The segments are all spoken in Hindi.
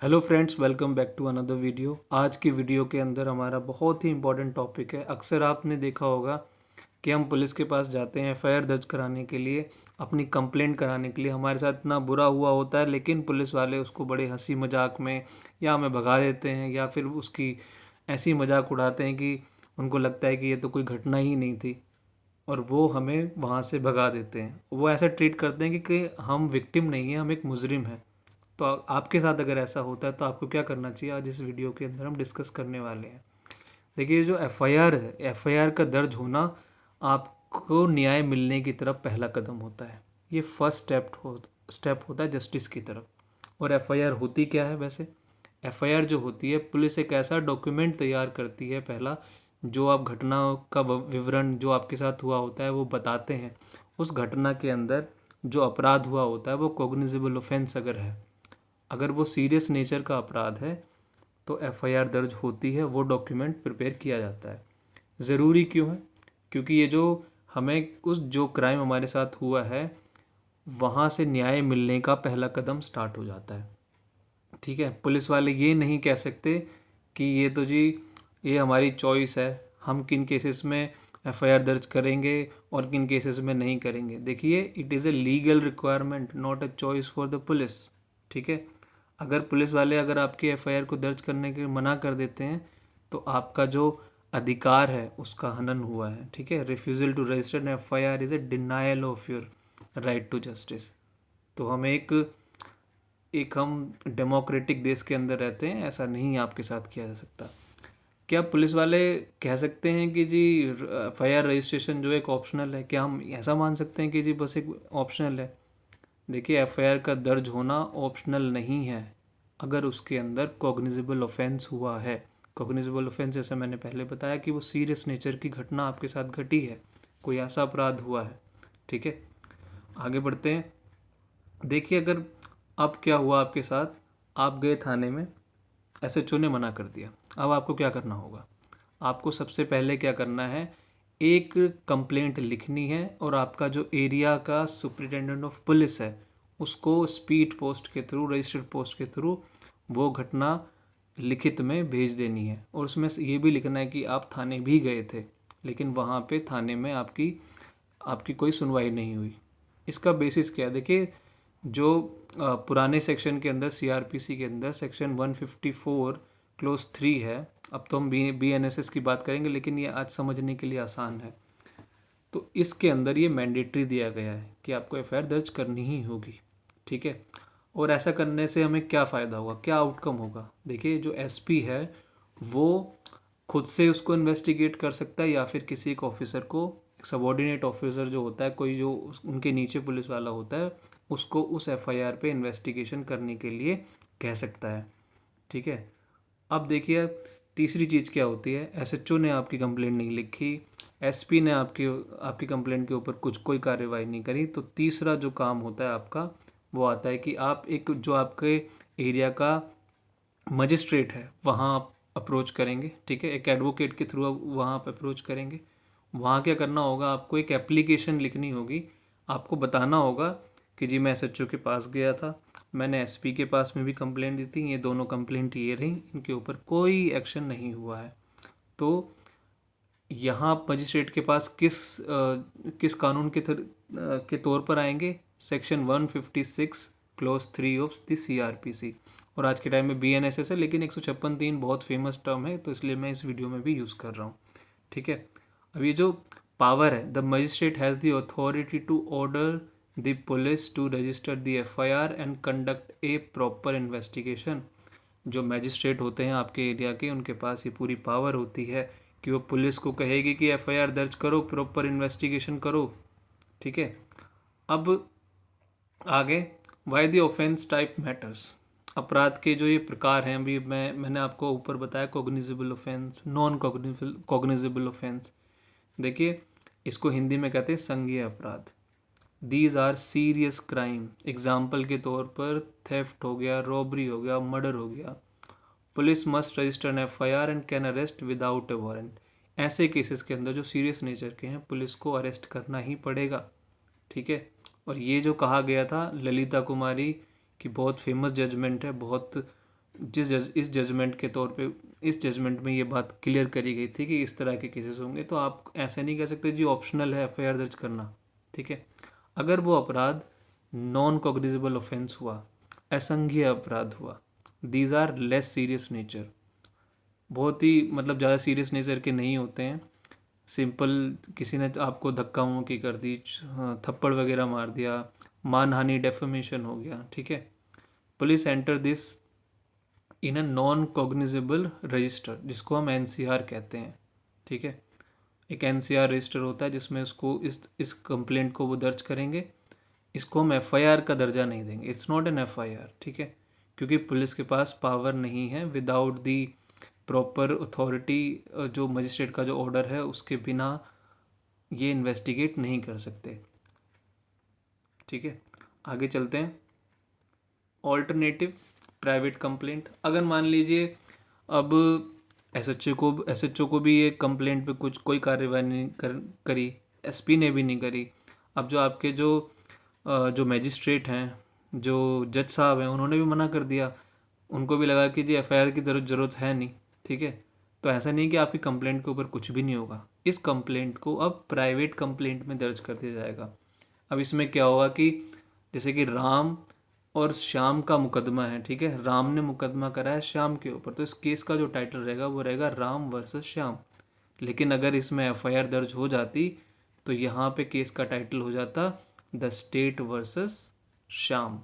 Hello friends, welcome back to another video. आज की वीडियो के अंदर हमारा बहुत ही इंपॉर्टेंट टॉपिक है। अक्सर आपने देखा होगा कि हम पुलिस के पास जाते हैं एफआईआर दर्ज कराने के लिए, अपनी कंप्लेंट कराने के लिए। हमारे साथ इतना बुरा हुआ होता है, लेकिन पुलिस वाले उसको बड़े हंसी मजाक में या हमें भगा देते हैं या फिर उसकी ऐसी मजाक उड़ाते हैं कि उनको लगता है कि ये तो कोई घटना ही नहीं थी और वो हमें वहाँ से भगा देते हैं। वो ऐसा ट्रीट करते हैं कि हम विक्टिम नहीं हैं, हम एक मुजरिम हैं। तो आपके साथ अगर ऐसा होता है तो आपको क्या करना चाहिए, आज इस वीडियो के अंदर हम डिस्कस करने वाले हैं। देखिए, जो एफआईआर है, एफआईआर का दर्ज होना आपको न्याय मिलने की तरफ पहला कदम होता है। ये फर्स्ट स्टेप होता है जस्टिस की तरफ। और एफआईआर होती क्या है वैसे? एफआईआर जो होती है, पुलिस एक ऐसा डॉक्यूमेंट तैयार करती है पहला, जो आप घटना का विवरण जो आपके साथ हुआ होता है वो बताते हैं। उस घटना के अंदर जो अपराध हुआ होता है वो कॉग्निजेबल ऑफेंस अगर है, अगर वो सीरियस नेचर का अपराध है तो एफआईआर दर्ज होती है, वो डॉक्यूमेंट प्रिपेयर किया जाता है। ज़रूरी क्यों है? क्योंकि ये जो हमें उस जो क्राइम हमारे साथ हुआ है वहाँ से न्याय मिलने का पहला कदम स्टार्ट हो जाता है। ठीक है, पुलिस वाले ये नहीं कह सकते कि ये तो जी ये हमारी चॉइस है, हम किन केसेस में एफआईआर दर्ज करेंगे और किन केसेस में नहीं करेंगे। देखिए, it is a legal requirement, not a choice for the police. ठीक है, अगर पुलिस वाले अगर आपकी एफआईआर को दर्ज करने के मना कर देते हैं तो आपका जो अधिकार है उसका हनन हुआ है। ठीक है, refusal to register an FIR is a denial of your right to justice. तो हम एक हम डेमोक्रेटिक देश के अंदर रहते हैं, ऐसा नहीं आपके साथ किया जा सकता। क्या पुलिस वाले कह सकते हैं कि जी एफआईआर रजिस्ट्रेशन जो एक ऑप्शनल है? क्या हम ऐसा मान सकते हैं कि जी बस एक ऑप्शनल है? देखिए, एफआईआर का दर्ज होना ऑप्शनल नहीं है अगर उसके अंदर कॉग्निजेबल ऑफेंस हुआ है। कॉग्निजेबल ऑफेंस, जैसे मैंने पहले बताया, कि वो सीरियस नेचर की घटना आपके साथ घटी है, कोई ऐसा अपराध हुआ है। ठीक है, आगे बढ़ते हैं। देखिए, अगर अब क्या हुआ आपके साथ, आप गए थाने में, एसएचओ ने मना कर दिया। अब आपको क्या करना होगा? आपको सबसे पहले क्या करना है, एक कंप्लेंट लिखनी है और आपका जो एरिया का सुपरिटेंडेंट ऑफ पुलिस है उसको स्पीड पोस्ट के थ्रू, रजिस्टर्ड पोस्ट के थ्रू वो घटना लिखित में भेज देनी है। और उसमें ये भी लिखना है कि आप थाने भी गए थे, लेकिन वहाँ पे थाने में आपकी आपकी कोई सुनवाई नहीं हुई। इसका बेसिस क्या है? देखिए, जो पुराने सेक्शन के अंदर, सीआरपीसी के अंदर सेक्शन 154 क्लोज 3 है। अब तो हम बीएनएसएस की बात करेंगे, लेकिन ये आज समझने के लिए आसान है। तो इसके अंदर ये मैंडेटरी दिया गया है कि आपको एफआईआर दर्ज करनी ही होगी। ठीक है, और ऐसा करने से हमें क्या फ़ायदा होगा, क्या आउटकम होगा? देखिए, जो एसपी है वो खुद से उसको इन्वेस्टिगेट कर सकता है या फिर किसी एक ऑफिसर को, सबॉर्डिनेट ऑफिसर जो होता है, कोई जो उनके नीचे पुलिस वाला होता है, उसको उस एफआईआर पे इन्वेस्टिगेशन करने के लिए कह सकता है। ठीक है, अब देखिए, तीसरी चीज़ क्या होती है। एसएचओ ने आपकी कंप्लेंट नहीं लिखी, एसपी ने आपकी आपकी कंप्लेंट के ऊपर कोई कार्रवाई नहीं करी, तो तीसरा जो काम होता है आपका वो आता है कि आप एक जो आपके एरिया का मजिस्ट्रेट है वहाँ आप अप्रोच करेंगे। ठीक है, एक एडवोकेट के थ्रू वहाँ आप अप्रोच करेंगे। वहाँ क्या करना होगा, आपको एक एप्लीकेशन लिखनी होगी। आपको बताना होगा कि जी मैं एसएचओ के पास गया था, मैंने एसपी के पास में भी कंप्लेंट दी थी, ये दोनों कंप्लेंट ये रही, इनके ऊपर कोई एक्शन नहीं हुआ है। तो यहाँ आप मजिस्ट्रेट के पास किस कानून के तौर पर आएंगे? Section 156 clause 3 of the CrPC. और आज के टाइम में बीएनएसएस है, लेकिन 156(3) बहुत फेमस टर्म है, तो इसलिए मैं इस वीडियो में भी यूज़ कर रहा हूँ। ठीक है, अब ये जो पावर है, the magistrate has the authority to order the police to register the FIR and conduct a proper investigation. जो मैजिस्ट्रेट होते हैं आपके एरिया के, उनके पास ये पूरी पावर होती है कि वो पुलिस को कहेगी कि एफआईआर दर्ज करो, प्रॉपर इन्वेस्टिगेशन करो। ठीक है, अब आगे, why the offence type matters. अपराध के जो ये प्रकार हैं, अभी मैंने आपको ऊपर बताया, cognizable offence, non cognizable offence. देखिए, इसको हिंदी में कहते हैं संज्ञेय अपराध। These are serious crime. Example के तौर पर थेफ्ट हो गया, रॉबरी हो गया, मर्डर हो गया। Police must register an FIR and can arrest without A warrant. ऐसे केसेस के अंदर जो सीरियस नेचर के हैं, पुलिस को अरेस्ट करना ही पड़ेगा। ठीक है, और ये जो कहा गया था ललिता कुमारी की बहुत फेमस जजमेंट है, बहुत इस जजमेंट के तौर पे इस जजमेंट में ये बात क्लियर करी गई थी कि इस तरह के केसेस होंगे, तो आप ऐसे नहीं कह सकते जी ऑप्शनल है एफआईआर दर्ज करना। ठीक है, अगर वो अपराध नॉन कॉग्निजेबल ऑफेंस हुआ, असंज्ञेय अपराध हुआ, these are less serious nature, बहुत ही मतलब ज़्यादा सीरियस नेचर के नहीं होते हैं, सिंपल किसी ने आपको धक्का मुक्की कर दी, थप्पड़ वगैरह मार दिया, मानहानि डेफेमेशन हो गया, ठीक है, police enter this in a non cognizable register, जिसको हम एनसीआर कहते हैं। ठीक है, एक एनसीआर रजिस्टर होता है जिसमें उसको इस कंप्लेंट को वो दर्ज करेंगे। इसको हम एफआईआर का दर्जा नहीं देंगे, इट्स नॉट एन एफआईआर। ठीक है, क्योंकि पुलिस के पास पावर नहीं है, विदाउट दी प्रॉपर अथॉरिटी, जो मजिस्ट्रेट का जो ऑर्डर है उसके बिना ये इन्वेस्टिगेट नहीं कर सकते। ठीक है, आगे चलते हैं। ऑल्टरनेटिव प्राइवेट कंप्लेंट, अगर मान लीजिए अब एसएचओ को भी ये कंप्लेंट पे कुछ कोई कार्रवाई नहीं करी, एसपी ने भी नहीं करी, अब जो आपके जो मैजिस्ट्रेट हैं, जो जज साहब हैं, उन्होंने भी मना कर दिया, उनको भी लगा कि जी एफआईआर की ज़रूरत है नहीं। ठीक है, तो ऐसा नहीं कि आपकी कंप्लेंट के ऊपर कुछ भी नहीं होगा, इस कंप्लेंट को अब प्राइवेट कंप्लेंट में दर्ज कर दिया जाएगा। अब इसमें क्या होगा कि जैसे कि राम और श्याम का मुकदमा है, ठीक है, राम ने मुकदमा करा है श्याम के ऊपर, तो इस केस का जो टाइटल रहेगा वो रहेगा राम वर्सेस श्याम। लेकिन अगर इसमें एफआईआर दर्ज हो जाती तो यहाँ पे केस का टाइटल हो जाता द स्टेट वर्सेस श्याम,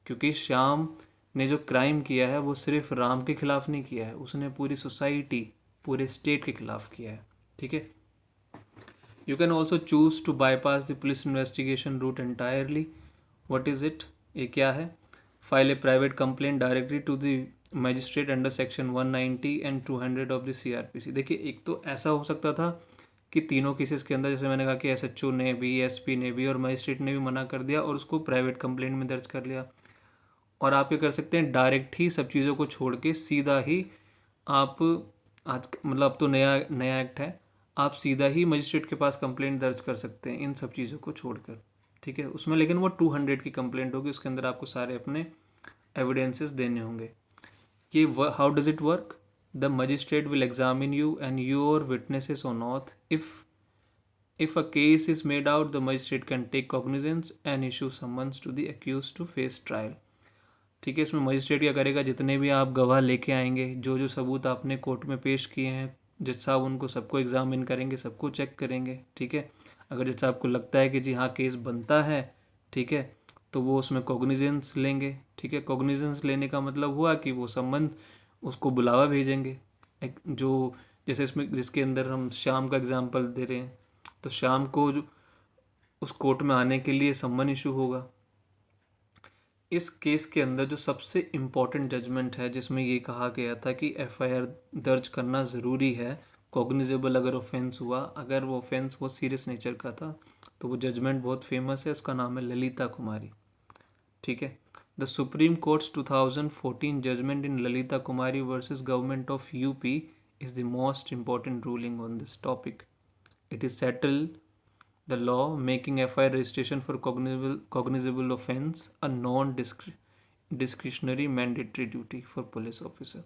क्योंकि श्याम ने जो क्राइम किया है वो सिर्फ राम के खिलाफ नहीं किया है, उसने पूरी सोसाइटी, पूरे स्टेट के खिलाफ किया है। ठीक है, you can also choose to bypass the police investigation route entirely. What is it, ये क्या है? File a private complaint directly to the magistrate under section 190 and 200 of the CrPC. देखिए, एक तो ऐसा हो सकता था कि तीनों केसेस के अंदर, जैसे मैंने कहा कि एसएचओ ने भी, एसपी ने भी और मजिस्ट्रेट ने भी मना कर दिया और उसको प्राइवेट कंप्लेंट में दर्ज कर लिया। और आप ये कर सकते हैं, डायरेक्ट ही सब चीज़ों को छोड़ के सीधा ही आप, आज मतलब अब तो नया नया एक्ट है, आप सीधा ही मजिस्ट्रेट के पास कंप्लेंट दर्ज कर सकते हैं इन सब चीज़ों को छोड़कर। ठीक है, उसमें लेकिन वो 200 की कंप्लेंट होगी, उसके अंदर आपको सारे अपने एविडेंसेस देने होंगे। ये how does it work? The magistrate will examine you and your witnesses on auth. If a case is made out, the magistrate can take cognizance and issue summons to the accused to face trial. ठीक है, इसमें मजिस्ट्रेट क्या करेगा, जितने भी आप गवाह लेके आएंगे, जो जो सबूत आपने कोर्ट में पेश किए हैं, जज साहब उनको सबको एग्जामिन करेंगे, सबको चेक करेंगे। ठीक है, अगर जज साहब को लगता है कि जी हाँ केस बनता है, ठीक है, तो वो उसमें कॉग्निजेंस लेंगे। ठीक है, कॉग्निजेंस लेने का मतलब हुआ कि वो संबंध उसको बुलावा भेजेंगे। जो जैसे इसमें जिसके अंदर हम शाम का एग्जाम्पल दे रहे हैं, तो शाम को जो उस कोर्ट में आने के लिए सम्मन इशू होगा। इस केस के अंदर जो सबसे इम्पॉर्टेंट जजमेंट है, जिसमें ये कहा गया था कि एफआईआर दर्ज करना ज़रूरी है, कॉग्निजेबल अगर ऑफेंस हुआ, अगर वो ऑफेंस बहुत सीरियस नेचर का था, तो वो जजमेंट बहुत फेमस है, उसका नाम है ललिता कुमारी। ठीक है, the Supreme Court's 2014 judgment in Lalita Kumari versus government of UP is the most important ruling on this topic. It is settled the law making FIR registration for cognizable offence a non-discretionary mandatory duty for police officer।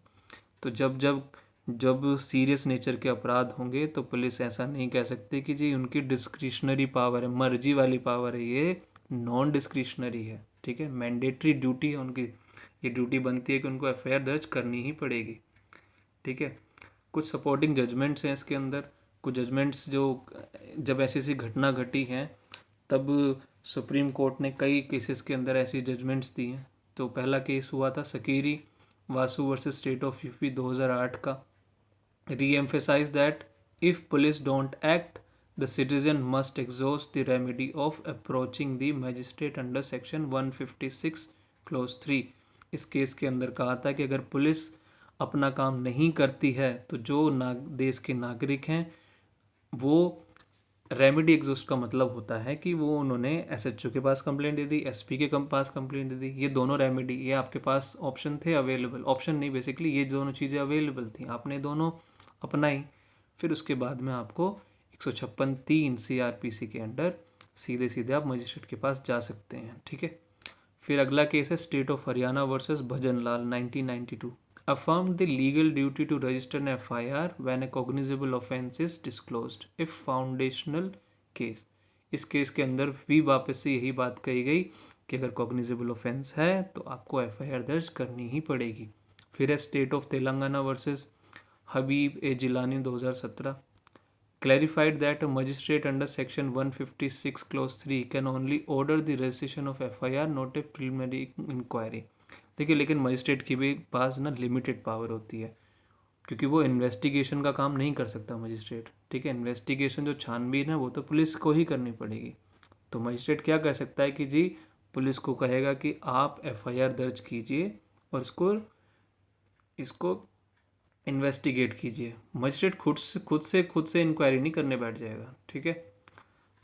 तो जब सीरियस नेचर के अपराध होंगे तो पुलिस ऐसा नहीं कह सकती कि जी उनकी डिस्क्रिशनरी पावर है, मर्जी वाली पावर है, ये नॉन डिस्क्रिशनरी है। ठीक है, मैंडेटरी ड्यूटी है उनकी, ये ड्यूटी बनती है कि उनको एफआईआर दर्ज करनी ही पड़ेगी। ठीक है, कुछ सपोर्टिंग जजमेंट्स हैं इसके अंदर, कुछ जजमेंट्स जो जब ऐसी ऐसी घटना घटी हैं तब सुप्रीम कोर्ट ने कई केसेस के अंदर ऐसी जजमेंट्स दी हैं। तो पहला केस हुआ था Sakiri Vasu versus State of UP 2008 का। Reemphasise that if police don't act the citizen must exhaust the remedy of approaching the magistrate under section 156 clause 3। इस केस के अंदर कहा था कि अगर पुलिस अपना काम नहीं करती है तो जो देश के नागरिक हैं वो रेमेडी एग्जॉस्ट का मतलब होता है कि वो उन्होंने एसएचओ के पास कंप्लेंट दे दी, एसपी के पास कंप्लेंट दे दी, ये दोनों रेमेडी, ये आपके पास ऑप्शन थे अवेलेबल, ऑप्शन नहीं बेसिकली, ये दोनों चीज़ें अवेलेबल थी, आपने दोनों अपनाई। फिर उसके बाद में आपको 156(3) सीआरपीसी के अंडर सीधे सीधे आप मजिस्ट्रेट के पास जा सकते हैं। ठीक है, फिर अगला केस है state of Haryana versus bhajan Lal 1992। affirmed the legal duty to register an FIR when a cognizable offense is disclosed if foundational case। इस केस के अंदर भी वापस से यही बात कही गई कि अगर कॉग्निजेबल ऑफेंस है तो आपको FIR दर्ज करनी ही पड़ेगी। फिर है state of Telangana versus Habib A Jilani 2017, clarified that a magistrate under section 156 clause 3 can only order the registration of FIR, not a preliminary inquiry। देखिए, लेकिन मजिस्ट्रेट के भी पास ना लिमिटेड पावर होती है, क्योंकि वो इन्वेस्टिगेशन का काम नहीं कर सकता मजिस्ट्रेट। ठीक है, इन्वेस्टिगेशन जो छानबीन है वो तो पुलिस को ही करनी पड़ेगी। तो मजिस्ट्रेट क्या कर सकता है कि जी पुलिस को कहेगा कि आप FIR दर्ज कीजिए और इसको इन्वेस्टिगेट कीजिए। मजिस्ट्रेट खुद से इंक्वायरी नहीं करने बैठ जाएगा। ठीक है,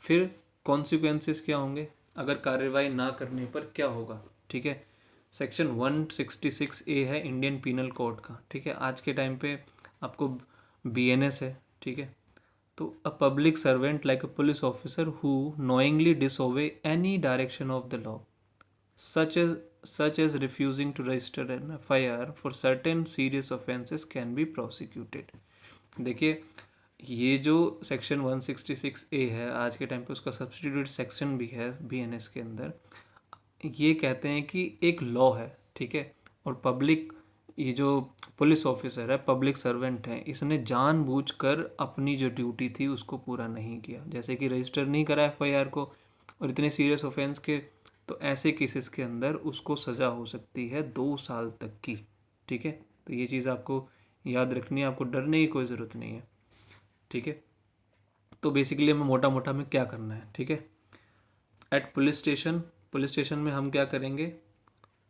फिर कॉन्सिक्वेंसेस क्या होंगे अगर कार्रवाई ना करने पर, क्या होगा। ठीक है, सेक्शन 166A है इंडियन पीनल कोड का। ठीक है, आज के टाइम पे आपको BNS है। ठीक है, तो a public servant like a police officer who knowingly disobey any direction of the law such as refusing to register an FIR for certain serious offences can be prosecuted। देखिए, ये जो सेक्शन 166A है आज के टाइम पे, उसका सब्स्टिट्यूट सेक्शन भी है BNS के अंदर। ये कहते हैं कि एक लॉ है। ठीक है, और पब्लिक, ये जो पुलिस ऑफिसर है, पब्लिक सर्वेंट है, इसने जानबूझकर अपनी जो ड्यूटी थी उसको पूरा नहीं किया, जैसे कि रजिस्टर नहीं करा FIR को, और इतने सीरियस ऑफेंस के, तो ऐसे केसेस के अंदर उसको सज़ा हो सकती है 2 साल तक की। ठीक है, तो ये चीज़ आपको याद रखनी है, आपको डरने की कोई ज़रूरत नहीं है। ठीक है, तो बेसिकली हमें मोटा मोटा में क्या करना है। ठीक है, एट पुलिस स्टेशन में हम क्या करेंगे,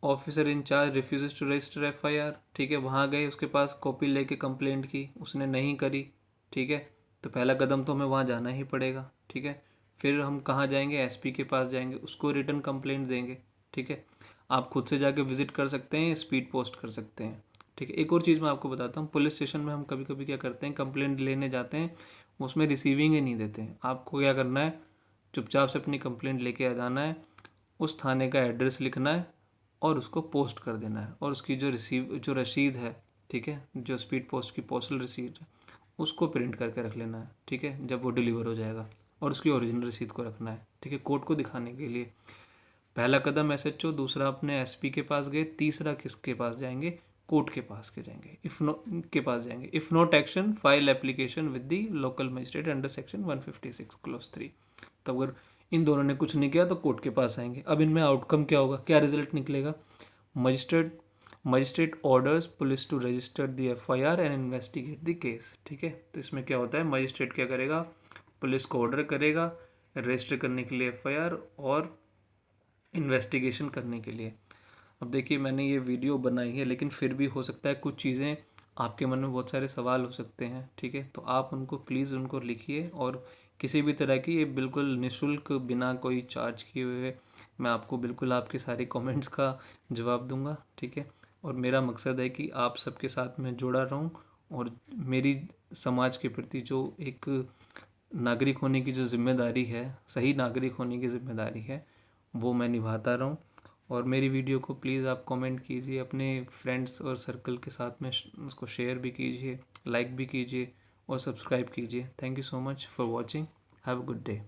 officer in charge refuse to register FIR। ठीक है, वहाँ गए, उसके पास कॉपी लेके कंप्लेंट की, उसने नहीं करी। ठीक है, तो पहला कदम तो हमें वहाँ जाना ही पड़ेगा। ठीक है, फिर हम कहाँ जाएंगे, SP के पास जाएंगे, उसको रिटर्न कंप्लेंट देंगे। ठीक है, आप खुद से जाके विजिट कर सकते हैं, स्पीड पोस्ट कर सकते हैं। ठीक है, एक और चीज़ मैं आपको बताता हूँ, पुलिस स्टेशन में हम कभी कभी क्या करते हैं, कंप्लेंट लेने जाते हैं, उसमें रिसीविंग ही नहीं देते हैं। आपको क्या करना है, चुपचाप से अपनी कंप्लेंट लेके आ जाना है, उस थाने का एड्रेस लिखना है और उसको पोस्ट कर देना है, और उसकी जो रसीद है, ठीक है, जो स्पीड पोस्ट की पोस्टल रसीद है, उसको प्रिंट करके रख लेना है। ठीक है, जब वो डिलीवर हो जाएगा, और उसकी ओरिजिनल रसीद को रखना है। ठीक है, कोर्ट को दिखाने के लिए। पहला कदम SHO, दूसरा अपने SP के पास गए, तीसरा किसके पास जाएंगे, कोर्ट के पास जाएंगे, if not action file application with the local magistrate under section 156 clause 3। तो अगर इन दोनों ने कुछ नहीं किया तो कोर्ट के पास आएंगे। अब इनमें आउटकम क्या होगा, क्या रिजल्ट निकलेगा, magistrate orders police to register the FIR and investigate the case. ठीक है, तो इसमें क्या होता है, मजिस्ट्रेट क्या करेगा, पुलिस को ऑर्डर करेगा रजिस्टर करने के लिए FIR और इन्वेस्टिगेशन करने के लिए। अब देखिए, मैंने ये वीडियो बनाई है, लेकिन फिर भी हो सकता है कुछ चीज़ें आपके मन में बहुत सारे सवाल हो सकते हैं। ठीक है, तो आप उनको प्लीज़ उनको लिखिए, और किसी भी तरह की, ये बिल्कुल निःशुल्क, बिना कोई चार्ज किए हुए मैं आपको बिल्कुल आपके सारे कमेंट्स का जवाब दूंगा। ठीक है, और मेरा मकसद है कि आप सबके साथ में जुड़ा रहूं, और मेरी समाज के प्रति जो एक नागरिक होने की जो जिम्मेदारी है, सही नागरिक होने की जिम्मेदारी है, वो मैं निभाता रहूं। और मेरी वीडियो को प्लीज़ आप कमेंट कीजिए, अपने फ्रेंड्स और सर्कल के साथ में उसको शेयर भी कीजिए, लाइक भी कीजिए और सब्सक्राइब कीजिए। Thank you so much for watching. Have a good day.